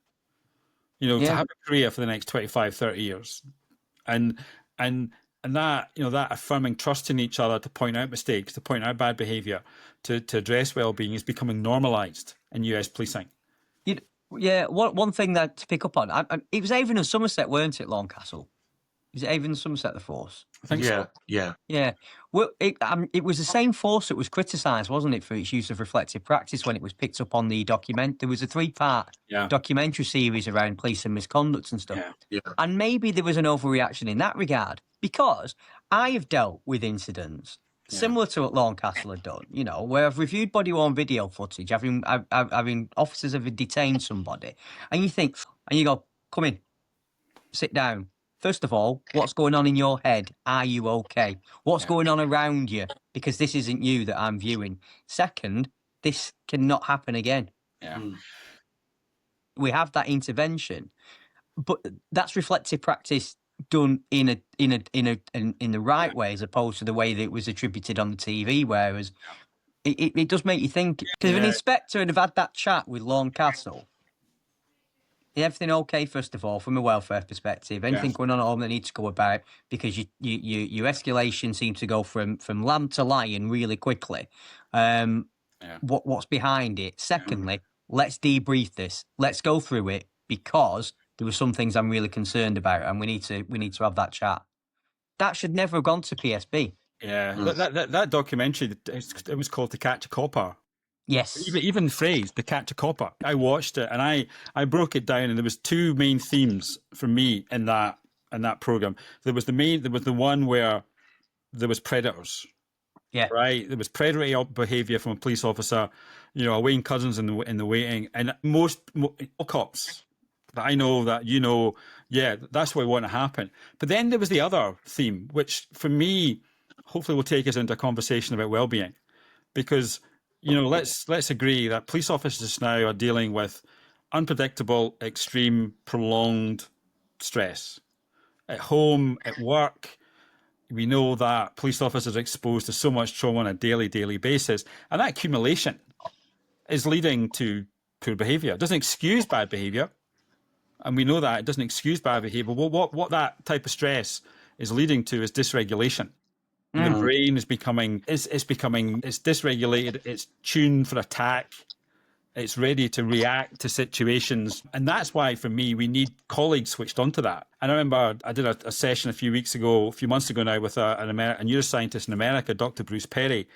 To have a career for the next 25, 30 years. And that, that affirming trust in each other to point out mistakes, to point out bad behaviour, to address well-being is becoming normalised in US policing. One thing that to pick up on, it was Avon and Somerset, weren't it, Castle? Was it Avon and Somerset, the force? I think so. Yeah. Well, it was the same force that was criticised, wasn't it, for its use of reflective practice when it was picked up on the document. There was a 3-part documentary series around police and misconduct and stuff. Yeah. And maybe there was an overreaction in that regard, because I have dealt with incidents similar to what Lorncastle had done, where I've reviewed body-worn video footage, having officers have detained somebody, and you go, come in, sit down. First of all, what's going on in your head? Are you okay? What's going on around you? Because this isn't you that I'm viewing. Second, this cannot happen again. Yeah. We have that intervention, but that's reflective practice done in the right way, as opposed to the way that it was attributed on the TV. Whereas it does make you think, because if an inspector had have had that chat with Lorncastle, everything okay, first of all, from a welfare perspective? Anything going on at home that needs to go about? Because your escalation seems to go from lamb to lion really quickly. What's behind it? Secondly, let's debrief this. Let's go through it, because there were some things I'm really concerned about, and we need to have that chat. That should never have gone to PSB. Yeah, that documentary, it was called To Catch a Copper. Yes. Even the phrase, to catch a copper. I watched it and I broke it down, and there was two main themes for me in that program. There was the one where there was predators. Yeah. Right. There was predatory behaviour from a police officer, awaiting cousins in the waiting, and most cops that I know that that's what we want to happen. But then there was the other theme, which for me, hopefully will take us into a conversation about well-being, because let's agree that police officers now are dealing with unpredictable, extreme, prolonged stress. At home, at work, we know that police officers are exposed to so much trauma on a daily basis, and that accumulation is leading to poor behaviour. It doesn't excuse bad behaviour, and we know that it doesn't excuse bad behaviour. What that type of stress is leading to is dysregulation. The brain is becoming dysregulated. It's tuned for attack. It's ready to react to situations. And that's why, for me, we need colleagues switched onto that. And I remember I did a session a few months ago now with a neuroscientist in America, Dr. Bruce Perry.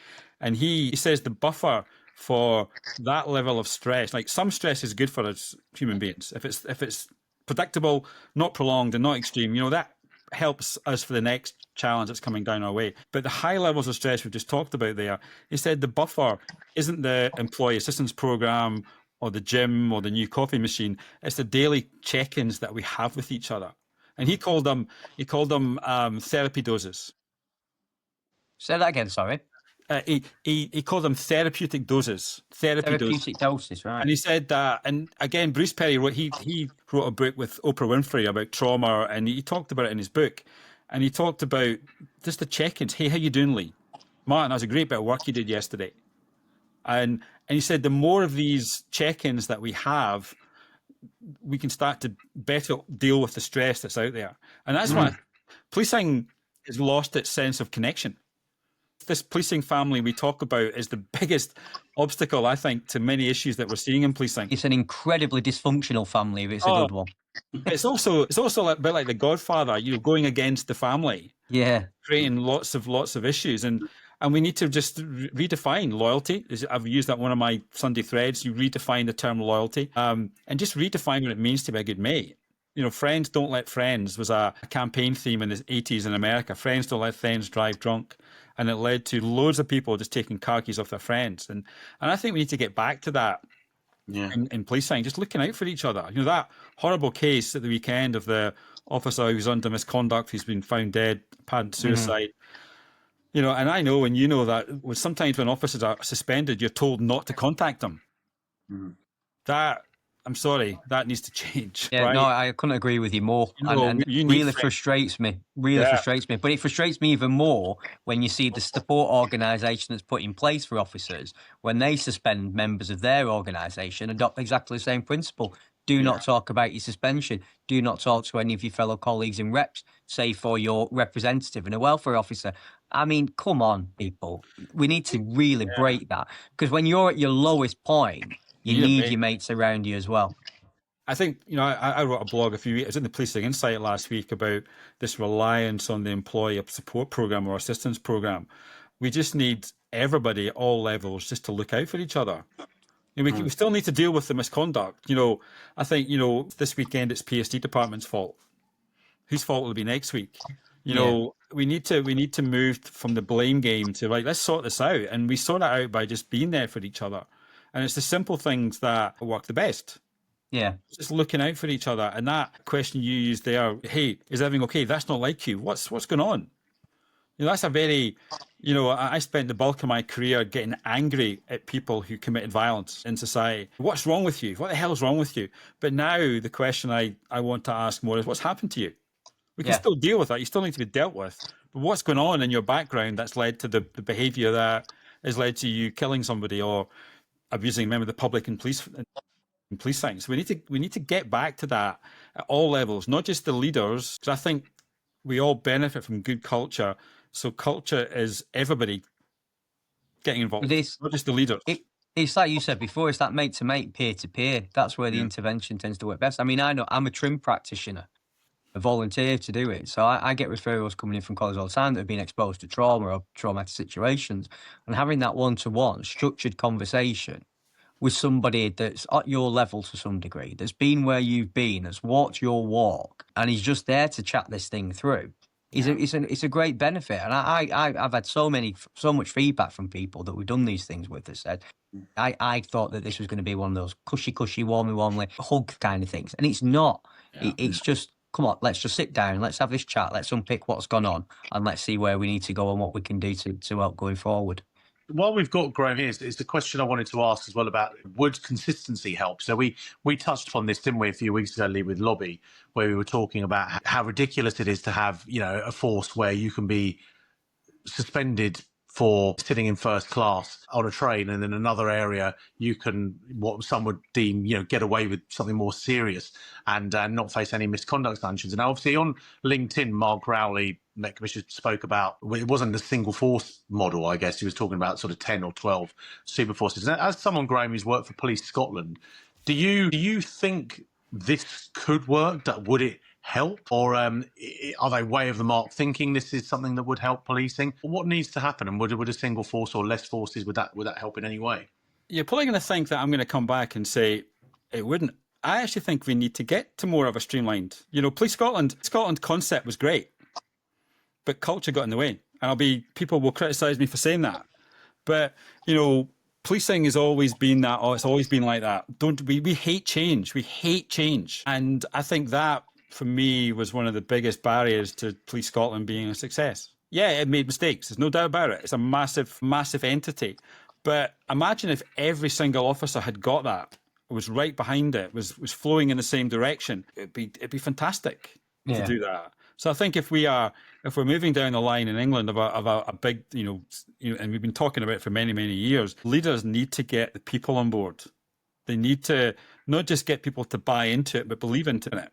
And he says the buffer for that level of stress, like some stress is good for us human beings. If it's predictable, not prolonged and not extreme, that helps us for the next challenge that's coming down our way. But the high levels of stress we've just talked about there, he said the buffer isn't the employee assistance program or the gym or the new coffee machine. It's the daily check-ins that we have with each other. And he called them therapy doses. Say that again, sorry. He called them therapeutic doses. Therapeutic doses, right. And he said that, and again, Bruce Perry wrote a book with Oprah Winfrey about trauma, and he talked about it in his book. And he talked about just the check-ins. Hey, how you doing, Lee? Martin, that was a great bit of work you did yesterday. And he said the more of these check-ins that we have, we can start to better deal with the stress that's out there. And that's why policing has lost its sense of connection. This policing family we talk about is the biggest obstacle, I think, to many issues that we're seeing in policing. It's an incredibly dysfunctional family, if it's a good one. It's also a bit like The Godfather, going against the family. Yeah. Creating lots of issues. And we need to just redefine loyalty. I've used that one of my Sunday threads. You redefine the term loyalty, and just redefine what it means to be a good mate. Friends don't let friends was a campaign theme in the 80s in America. Friends don't let friends drive drunk. And it led to loads of people just taking car keys off their friends. And I think we need to get back to that in policing, just looking out for each other. That horrible case at the weekend of the officer who's under misconduct, who's been found dead, apparent suicide. And I know, and that sometimes when officers are suspended, you're told not to contact them. That, I'm sorry, that needs to change. Yeah, right? no, I couldn't agree with you more. And really frustrates me. Frustrates me. But it frustrates me even more when you see the support organisation that's put in place for officers, when they suspend members of their organisation, adopt exactly the same principle. Do not talk about your suspension. Do not talk to any of your fellow colleagues in reps, say for your representative and a welfare officer. I mean, come on, people. We need to really break that. Because when you're at your lowest point, you need your mates around you as well. I think, I wrote a blog I was in the Policing Insight last week about this reliance on the employee support program or assistance program. We just need everybody at all levels just to look out for each other. We still need to deal with the misconduct. I think, this weekend it's PSD department's fault. Whose fault will it be next week? We need to move from the blame game to let's sort this out. And we sort it out by just being there for each other. And it's the simple things that work the best. Yeah. Just looking out for each other. And that question you used there, hey, is everything okay? That's not like you. What's going on? That's a very, I spent the bulk of my career getting angry at people who committed violence in society. What's wrong with you? What the hell is wrong with you? But now the question I want to ask more is what's happened to you? We can still deal with that. You still need to be dealt with. But what's going on in your background that's led to the behaviour that has led to you killing somebody or abusing a member of the public and police things. So we need to get back to that at all levels, not just the leaders, because I think we all benefit from good culture. So culture is everybody getting involved, not just the leaders. It's like you said before, it's that mate to mate, peer to peer. That's where the intervention tends to work best. I mean, I know I'm a trim practitioner, a volunteer to do it. So I get referrals coming in from colleagues all the time that have been exposed to trauma or traumatic situations, and having that one-to-one structured conversation with somebody that's at your level to some degree, that's been where you've been, that's walked your walk, and he's just there to chat this thing through. It's a great benefit. And I've had so much feedback from people that we've done these things with that said, I thought that this was going to be one of those cushy, warmly hug kind of things. And it's not. It's just, come on, let's just sit down, let's have this chat, let's unpick what's gone on, and let's see where we need to go and what we can do to help going forward. While we've got Graham here, it's the question I wanted to ask as well about would consistency help? So we touched upon this, didn't we, a few weeks ago, Lee, with Lobby, where we were talking about how ridiculous it is to have, a force where you can be suspended for sitting in first class on a train, and in another area you can, what some would deem, get away with something more serious and not face any misconduct sanctions. And obviously on LinkedIn, Mark Rowley, Met Commissioner, spoke about, it wasn't a single force model, I guess. He was talking about sort of 10 or 12 super forces. And as someone, Graham, who's worked for Police Scotland, do you think this could work? Would it help, or are they way of the mark thinking this is something that would help policing? What needs to happen, and would a single force or less forces, would that help in any way? You're probably going to think that I'm going to come back and say it wouldn't. I actually think we need to get to more of a streamlined, Police Scotland concept was great, but culture got in the way. And people will criticise me for saying that. But, policing has always been that, it's always been like that. We hate change. We hate change. And I think that, for me, was one of the biggest barriers to Police Scotland being a success. Yeah, it made mistakes. There's no doubt about it. It's a massive, massive entity. But imagine if every single officer had got that, was right behind it, was flowing in the same direction. It'd be fantastic to do that. So I think if we're moving down the line in England of a big, and we've been talking about it for many, many years, leaders need to get the people on board. They need to not just get people to buy into it, but believe into it.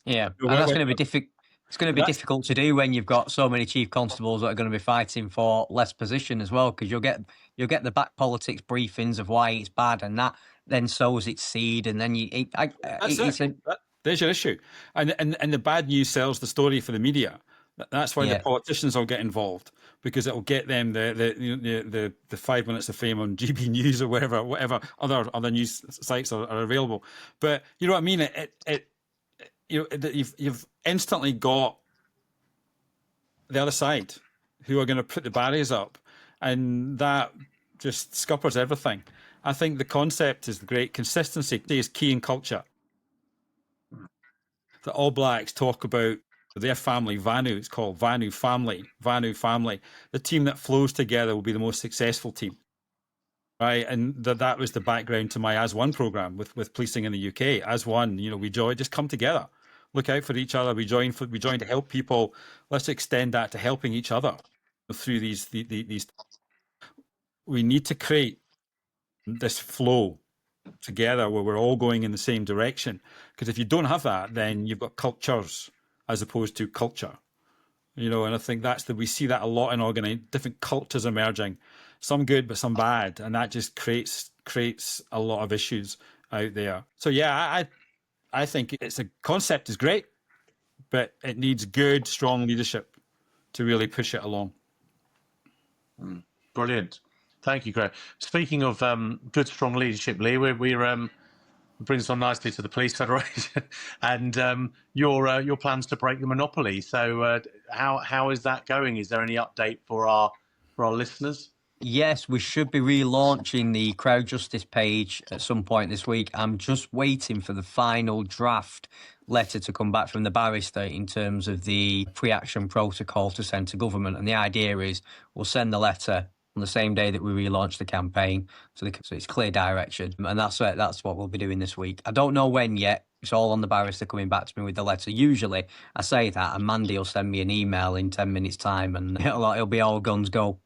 Yeah, and that's going to be difficult. It's going to be difficult to do when you've got so many chief constables that are going to be fighting for less position as well, because you'll get the back politics briefings of why it's bad, and that then sows its seed, and then there's your issue, and the bad news sells the story for the media. That's why the politicians will get involved, because it will get them the 5 minutes of fame on GB News or whatever other news sites are available. But you know what I mean? You've instantly got the other side who are going to put the barriers up, and that just scuppers everything. I think the concept is great. Consistency is key in culture. The All Blacks talk about their family, Vanu, it's called Vanu family. The team that flows together will be the most successful team. Right, and that was the background to my As One program with policing in the UK. As One, we just come together. Look out for each other. We join to help people. Let's extend that to helping each other through these. We need to create this flow together where we're all going in the same direction. Because if you don't have that, then you've got cultures as opposed to culture. And I think we see that a lot in different cultures emerging, some good but some bad, and that just creates a lot of issues out there. So yeah, I think concept is great, but it needs good, strong leadership to really push it along. Brilliant. Thank you, Graham. Speaking of good, strong leadership, Lee, we're brings us on nicely to the Police Federation and your plans to break the monopoly. So how is that going? Is there any update for our listeners? Yes, we should be relaunching the Crowd Justice page at some point this week. I'm just waiting for the final draft letter to come back from the barrister in terms of the pre-action protocol to send to government. And the idea is we'll send the letter on the same day that we relaunch the campaign, so it's clear direction. And that's what we'll be doing this week. I don't know when yet. It's all on the barrister coming back to me with the letter. Usually I say that and Mandy will send me an email in 10 minutes' time and it'll be all guns go.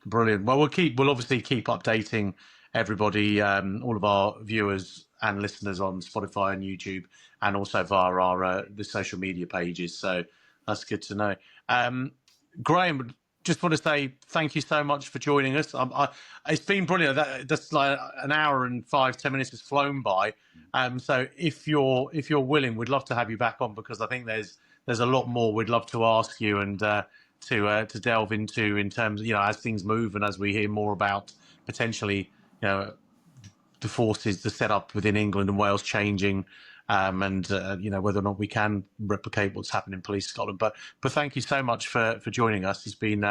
Brilliant. Well, we'll obviously keep updating everybody, all of our viewers and listeners on Spotify and YouTube, and also via the social media pages. So that's good to know. Graham, just want to say thank you so much for joining us. It's been brilliant. That's like an hour and 5-10 minutes has flown by. So if you're willing, we'd love to have you back on, because I think there's a lot more we'd love to ask you and to delve into in terms of, as things move and as we hear more about potentially, the forces, the setup within England and Wales changing, and whether or not we can replicate what's happened in Police Scotland. But thank you so much for joining us. It's been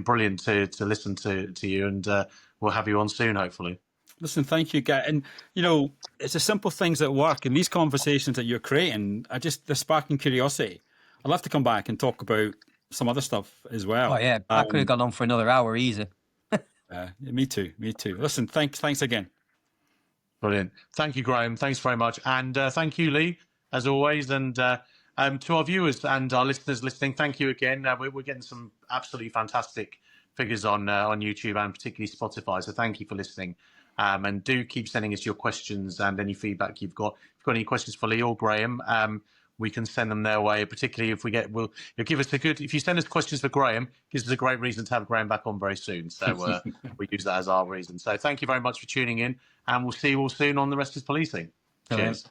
brilliant to listen to you, and we'll have you on soon, hopefully. Listen, thank you, Guy. And it's the simple things that work, and these conversations that you're creating they're sparking curiosity. I'd love to come back and talk about some other stuff as well. Oh yeah, I could have gone on for another hour easy. Me too. Listen, thanks again. Brilliant. Thank you, Graham. Thanks very much. And thank you, Lee, as always. And to our viewers and our listeners listening, thank you again. We're getting some absolutely fantastic figures on YouTube and particularly Spotify. So thank you for listening. And do keep sending us your questions and any feedback you've got. If you've got any questions for Lee or Graham, we can send them their way, particularly if you'll give us if you send us questions for Graham, gives us a great reason to have Graham back on very soon. So we use that as our reason. So thank you very much for tuning in, and we'll see you all soon on The Rest is Policing. Cheers.